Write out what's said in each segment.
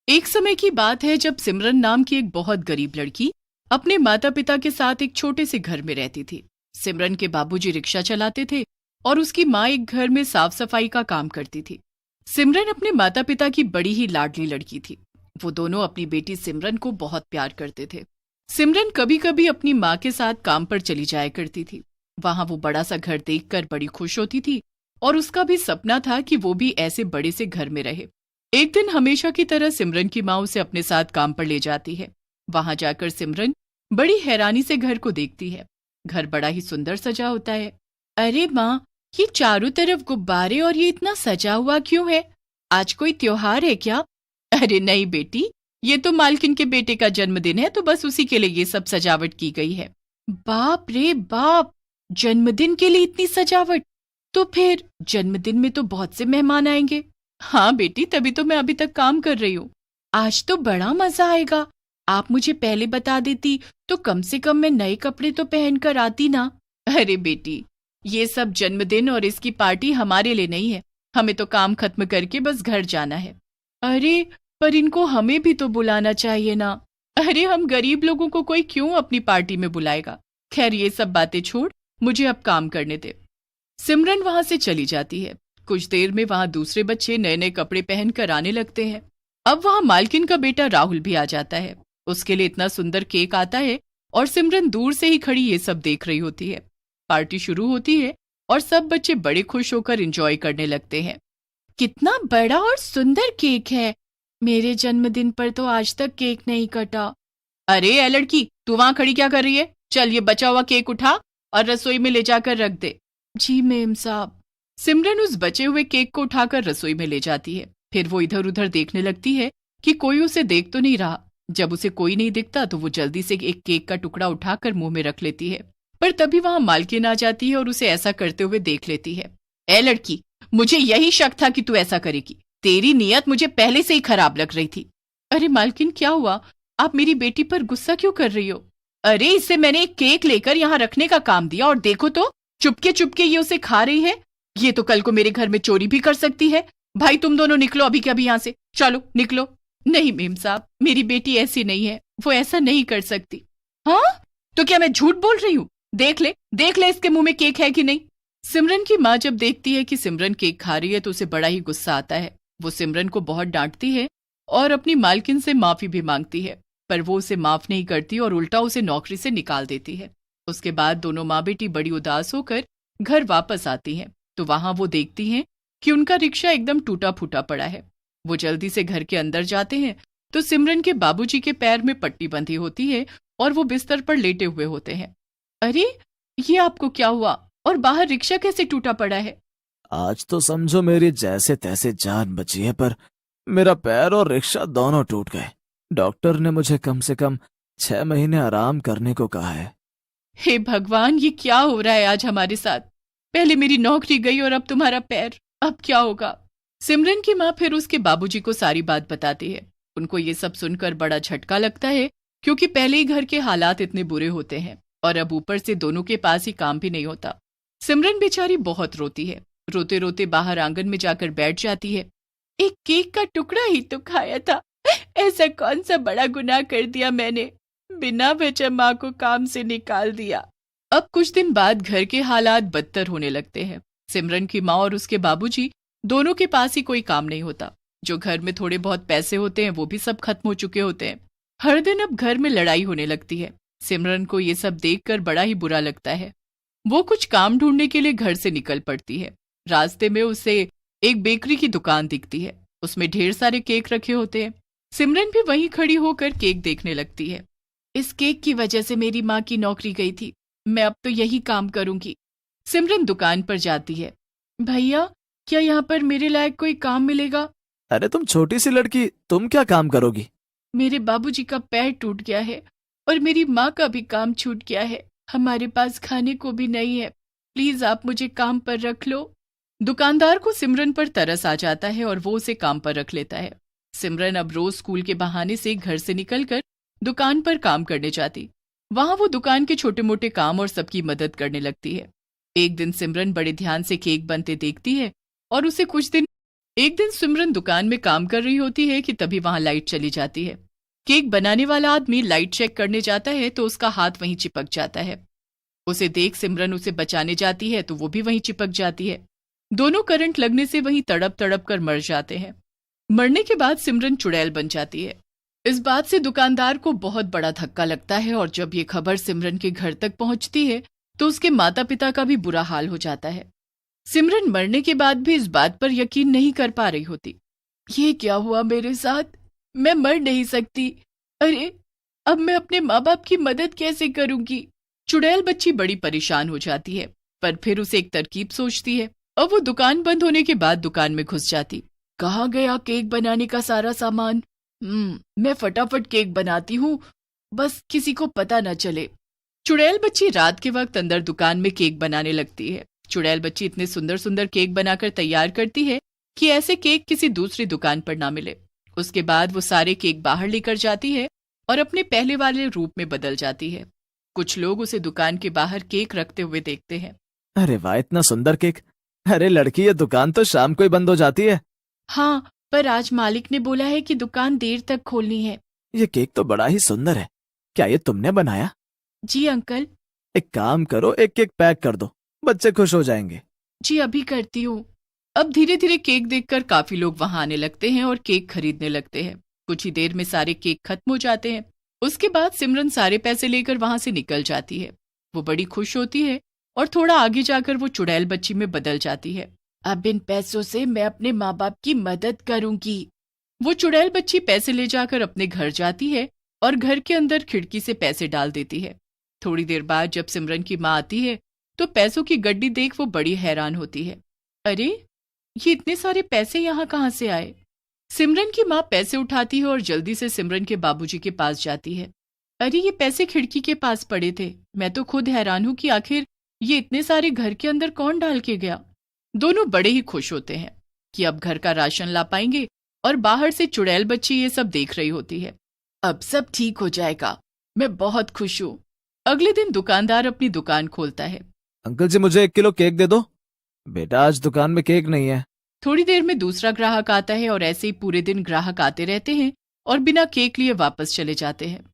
एक समय की बात है जब सिमरन नाम की एक बहुत गरीब लड़की अपने माता पिता के साथ एक छोटे से घर में रहती थी। सिमरन के बाबूजी रिक्शा चलाते थे और उसकी माँ एक घर में साफ सफाई का काम करती थी। सिमरन अपने माता पिता की बड़ी ही लाडली लड़की थी। वो दोनों अपनी बेटी सिमरन को बहुत प्यार करते थे। सिमरन कभी कभी अपनी माँ के साथ काम पर चली जाया करती थी। वहां वो बड़ा सा घर देखकर बड़ी खुश होती थी और उसका भी सपना था कि वो भी ऐसे बड़े से घर में रहे। एक दिन हमेशा की तरह सिमरन की माँ उसे अपने साथ काम पर ले जाती है। वहां जाकर सिमरन बड़ी हैरानी से घर को देखती है। घर बड़ा ही सुंदर सजा होता है। अरे माँ, ये चारों तरफ गुब्बारे और ये इतना सजा हुआ क्यों है? आज कोई त्योहार है क्या? अरे नहीं बेटी, ये तो मालकिन के बेटे का जन्मदिन है, तो बस उसी के लिए ये सब सजावट की गई है। बाप रे बाप, जन्मदिन के लिए इतनी सजावट? तो फिर जन्मदिन में तो बहुत से मेहमान आएंगे। हाँ बेटी, तभी तो मैं अभी तक काम कर रही हूँ। आज तो बड़ा मजा आएगा। आप मुझे पहले बता देती तो कम से कम मैं नए कपड़े तो पहन कर आती ना। अरे बेटी, ये सब जन्मदिन और इसकी पार्टी हमारे लिए नहीं है। हमें तो काम खत्म करके बस घर जाना है। अरे पर इनको हमें भी तो बुलाना चाहिए ना। अरे हम गरीब लोगों को कोई क्यों अपनी पार्टी में बुलाएगा। खैर ये सब बातें छोड़, मुझे अब काम करने दे। सिमरन वहां से चली जाती है। कुछ देर में वहां दूसरे बच्चे नए नए कपड़े पहन कर आने लगते हैं। अब वहां मालकिन का बेटा राहुल भी आ जाता है। उसके लिए इतना सुंदर केक आता है और सिमरन दूर से ही खड़ी ये सब देख रही होती है। पार्टी शुरू होती है और सब बच्चे बड़े खुश होकर एंजॉय करने लगते हैं। कितना बड़ा और सुंदर केक है। मेरे जन्मदिन पर तो आज तक केक नहीं कटा। अरे ए लड़की, तू वहां खड़ी क्या कर रही है? चल ये बचा हुआ केक उठा और रसोई में ले जाकर रख दे। जी मेम साहब। सिमरन उस बचे हुए केक को उठाकर रसोई में ले जाती है। फिर वो इधर उधर देखने लगती है कि कोई उसे देख तो नहीं रहा। जब उसे कोई नहीं दिखता तो वो जल्दी से एक केक का टुकड़ा उठाकर मुंह में रख लेती है। पर तभी वहां मालकिन आ जाती है और उसे ऐसा करते हुए देख लेती है। ए लड़की, मुझे यही शक था कि तू ऐसा करेगी। तेरी नीयत मुझे पहले से ही खराब लग रही थी। अरे मालकिन, क्या हुआ? आप मेरी बेटी पर गुस्सा क्यों कर रही हो? अरे इससे मैंने एक केक लेकर यहाँ रखने का काम दिया और देखो तो चुपके चुपके ये उसे खा रही है। ये तो कल को मेरे घर में चोरी भी कर सकती है। भाई तुम दोनों निकलो अभी के अभी यहाँ से। चलो निकलो। नहीं मेम साहब, मेरी बेटी ऐसी नहीं है। वो ऐसा नहीं कर सकती। हाँ, तो क्या मैं झूठ बोल रही हूँ? देख ले इसके मुंह में केक है कि नहीं। सिमरन की माँ जब देखती है कि सिमरन केक खा रही है तो उसे बड़ा ही गुस्सा आता है। वो सिमरन को बहुत डांटती है और अपनी मालकिन से माफी भी मांगती है, पर वो उसे माफ नहीं करती और उल्टा उसे नौकरी से निकाल देती है। उसके बाद दोनों माँ बेटी बड़ी उदास होकर घर वापस आती हैं तो वहां वो देखती हैं कि उनका रिक्शा एकदम टूटा फूटा पड़ा है। वो जल्दी से घर के अंदर जाते हैं तो सिमरन के बाबूजी के पैर में पट्टी बंधी होती है और वो बिस्तर पर लेटे हुए होते हैं। अरे ये आपको क्या हुआ और बाहर रिक्शा कैसे टूटा पड़ा है? आज तो समझो मेरी जैसे तैसे जान बची है, पर मेरा पैर और रिक्शा दोनों टूट गए। डॉक्टर ने मुझे कम से कम 6 महीने आराम करने को कहा है। हे भगवान, ये क्या हो रहा है आज हमारे साथ? पहले मेरी नौकरी गई और अब तुम्हारा पैर। अब क्या होगा? सिमरन की माँ फिर उसके बाबूजी को सारी बात बताती है। उनको ये सब सुनकर बड़ा झटका लगता है क्योंकि पहले ही घर के हालात इतने बुरे होते हैं और अब ऊपर से दोनों के पास ही काम भी नहीं होता। सिमरन बेचारी बहुत रोती है। रोते रोते बाहर आंगन में जाकर बैठ जाती है। एक केक का टुकड़ा ही तो खाया था। ऐसा कौन सा बड़ा गुनाह कर दिया मैंने? बिना वजह माँ को काम से निकाल दिया। अब कुछ दिन बाद घर के हालात बदतर होने लगते हैं। सिमरन की माँ और उसके बाबूजी दोनों के पास ही कोई काम नहीं होता। जो घर में थोड़े बहुत पैसे होते हैं वो भी सब खत्म हो चुके होते हैं। हर दिन अब घर में लड़ाई होने लगती है। सिमरन को ये सब देखकर बड़ा ही बुरा लगता है। वो कुछ काम ढूंढने के लिए घर से निकल पड़ती है। रास्ते में उसे एक बेकरी की दुकान दिखती है। उसमें ढेर सारे केक रखे होते हैं। सिमरन भी वहीं खड़ी होकर केक देखने लगती है। इस केक की वजह से मेरी माँ की नौकरी गई थी। मैं अब तो यही काम करूंगी। सिमरन दुकान पर जाती है। भैया, क्या यहाँ पर मेरे लायक कोई काम मिलेगा? अरे तुम छोटी सी लड़की, तुम क्या काम करोगी? मेरे बाबूजी का पैर टूट गया है और मेरी माँ का भी काम छूट गया है। हमारे पास खाने को भी नहीं है। प्लीज आप मुझे काम पर रख लो। दुकानदार को सिमरन पर तरस आ जाता है और वो उसे काम पर रख लेता है। सिमरन अब रोज स्कूल के बहाने से घर से निकलकर दुकान पर काम करने जाती। वहां वो दुकान के छोटे मोटे काम और सबकी मदद करने लगती है। एक दिन सिमरन बड़े ध्यान से केक बनते देखती है और उसे कुछ दिन एक दिन सिमरन दुकान में काम कर रही होती है कि तभी वहां लाइट चली जाती है। केक बनाने वाला आदमी लाइट चेक करने जाता है तो उसका हाथ वहीं चिपक जाता है। उसे देख सिमरन उसे बचाने जाती है तो वो भी वहीं चिपक जाती है। दोनों करंट लगने से वहीं तड़प तड़प कर मर जाते हैं। मरने के बाद सिमरन चुड़ैल बन जाती है। इस बात से दुकानदार को बहुत बड़ा धक्का लगता है और जब ये खबर सिमरन के घर तक पहुंचती है तो उसके माता पिता का भी बुरा हाल हो जाता है। सिमरन मरने के बाद भी इस बात पर यकीन नहीं कर पा रही होती। ये क्या हुआ मेरे साथ? मैं मर नहीं सकती। अरे अब मैं अपने माँ बाप की मदद कैसे करूंगी? चुड़ैल बच्ची बड़ी परेशान हो जाती है, पर फिर उसे एक तरकीब सोचती है और वो दुकान बंद होने के बाद दुकान में घुस जाती। कहाँ गया केक बनाने का सारा सामान? मैं फटाफट केक बनाती हूँ, बस किसी को पता न चले। चुड़ैल बच्ची रात के वक्त अंदर दुकान में केक बनाने लगती है। चुड़ैल बच्ची इतने सुंदर सुंदर केक बनाकर तैयार करती है कि ऐसे केक किसी दूसरी दुकान पर ना मिले। उसके बाद वो सारे केक बाहर लेकर जाती है और अपने पहले वाले रूप में बदल जाती है। कुछ लोग उसे दुकान के बाहर केक रखते हुए देखते हैं। अरे वाह, इतना सुंदर केक! अरे लड़की, ये दुकान तो शाम को ही बंद हो जाती है। हाँ, पर आज मालिक ने बोला है कि दुकान देर तक खोलनी है। ये केक तो बड़ा ही सुंदर है। क्या ये तुमने बनाया? जी अंकल। एक काम करो, एक केक पैक कर दो, बच्चे खुश हो जाएंगे। जी अभी करती हूँ। अब धीरे धीरे केक देखकर काफी लोग वहां आने लगते हैं और केक खरीदने लगते हैं। कुछ ही देर में सारे केक खत्म हो जाते हैं। उसके बाद सिमरन सारे पैसे लेकर वहां से निकल जाती है। वो बड़ी खुश होती है और थोड़ा आगे जाकर वो चुड़ैल बच्ची में बदल जाती है। अब इन पैसों से मैं अपने माँ बाप की मदद करूंगी। वो चुड़ैल बच्ची पैसे ले जाकर अपने घर जाती है और घर के अंदर खिड़की से पैसे डाल देती है। थोड़ी देर बाद जब सिमरन की माँ आती है तो पैसों की गड्डी देख वो बड़ी हैरान होती है। अरे ये इतने सारे पैसे यहाँ कहाँ से आए? सिमरन की माँ पैसे उठाती है और जल्दी से सिमरन के बाबूजी के पास जाती है। अरे ये पैसे खिड़की के पास पड़े थे। मैं तो खुद हैरान हूँ कि आखिर ये इतने सारे घर के अंदर कौन डाल के गया। दोनों बड़े ही खुश होते हैं कि अब घर का राशन ला पाएंगे और बाहर से चुड़ैल बच्ची ये सब देख रही होती है। अब सब ठीक हो जाएगा, मैं बहुत खुश हूँ। अगले दिन दुकानदार अपनी दुकान खोलता है। अंकल जी, मुझे 1 किलो केक दे दो। बेटा, आज दुकान में केक नहीं है। थोड़ी देर में दूसरा ग्राहक आता है और ऐसे ही पूरे दिन ग्राहक आते रहते हैं और बिना केक लिए वापस चले जाते हैं।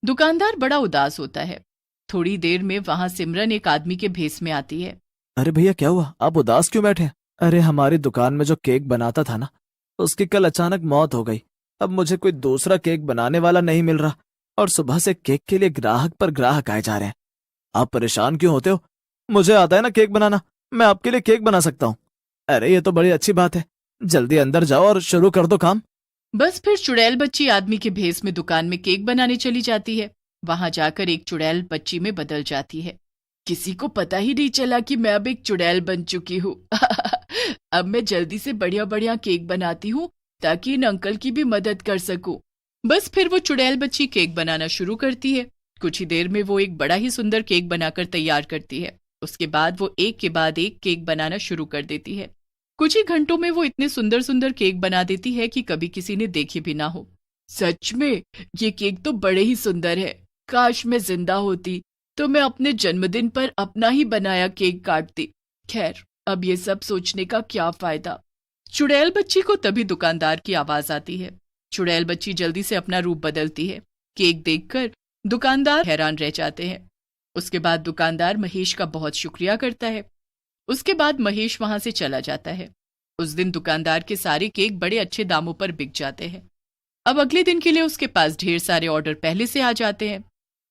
दुकानदार बड़ा उदास होता है। थोड़ी देर में वहां सिमरन एक आदमी के भेस में आती है। अरे भैया, क्या हुआ? आप उदास क्यों बैठे? अरे हमारी दुकान में जो केक बनाता था ना, उसकी कल अचानक मौत हो गई। अब मुझे कोई दूसरा केक बनाने वाला नहीं मिल रहा और सुबह से केक के लिए ग्राहक पर ग्राहक आए जा रहे हैं। आप परेशान क्यों होते हो? मुझे आता है ना केक बनाना, मैं आपके लिए केक बना सकता हूँ। अरे ये तो बड़ी अच्छी बात है, जल्दी अंदर जाओ और शुरू कर दो काम। बस फिर चुड़ैल बच्ची आदमी के भेस में दुकान में केक बनाने चली जाती है। वहां जाकर एक चुड़ैल बच्ची में बदल जाती है। किसी को पता ही नहीं चला कि मैं अब एक चुड़ैल बन चुकी हूँ। अब मैं जल्दी से बढ़िया बढ़िया केक बनाती हूँ ताकि इन अंकल की भी मदद कर सकूं। बस फिर वो चुड़ैल बच्ची केक बनाना शुरू करती है। कुछ ही देर में वो एक बड़ा ही सुंदर केक बनाकर तैयार करती है। उसके बाद वो एक के बाद एक केक बनाना शुरू कर देती है। कुछ ही घंटों में वो इतने सुंदर सुंदर केक बना देती है कि कभी किसी ने देखे भी ना हो। सच में ये केक तो बड़े ही सुंदर है। काश मैं जिंदा होती तो मैं अपने जन्मदिन पर अपना ही बनाया केक काटती। खैर, अब ये सब सोचने का क्या फायदा। चुड़ैल बच्ची को तभी दुकानदार की आवाज आती है। चुड़ैल बच्ची जल्दी से अपना रूप बदलती है। केक देखकर दुकानदार हैरान रह जाते हैं। उसके बाद दुकानदार महेश का बहुत शुक्रिया करता है। उसके बाद महेश वहां से चला जाता है। उस दिन दुकानदार के सारे केक बड़े अच्छे दामों पर बिक जाते हैं। अब अगले दिन के लिए उसके पास ढेर सारे ऑर्डर पहले से आ जाते हैं।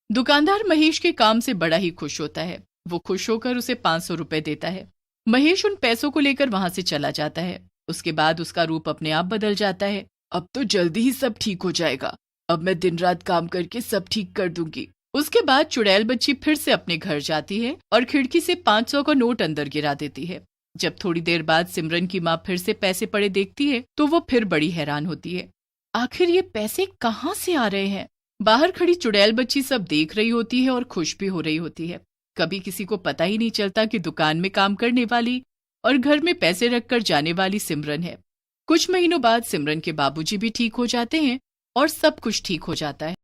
दुकानदार महेश के काम से बड़ा ही खुश होता है। वो खुश होकर उसे 500 रुपए देता है। महेश उन पैसों को लेकर वहां से चला जाता है। उसके बाद उसका रूप अपने आप बदल जाता है। अब तो जल्दी ही सब ठीक हो जाएगा। अब मैं दिन रात काम करके सब ठीक कर दूंगी। उसके बाद चुड़ैल बच्ची फिर से अपने घर जाती है और खिड़की से 500 का नोट अंदर गिरा देती है। जब थोड़ी देर बाद सिमरन की माँ फिर से पैसे पड़े देखती है तो वो फिर बड़ी हैरान होती है। आखिर ये पैसे कहाँ से आ रहे हैं? बाहर खड़ी चुड़ैल बच्ची सब देख रही होती है और खुश भी हो रही होती है। कभी किसी को पता ही नहीं चलता कि दुकान में काम करने वाली और घर में पैसे रखकर जाने वाली सिमरन है। कुछ महीनों बाद सिमरन के बाबूजी भी ठीक हो जाते हैं और सब कुछ ठीक हो जाता है।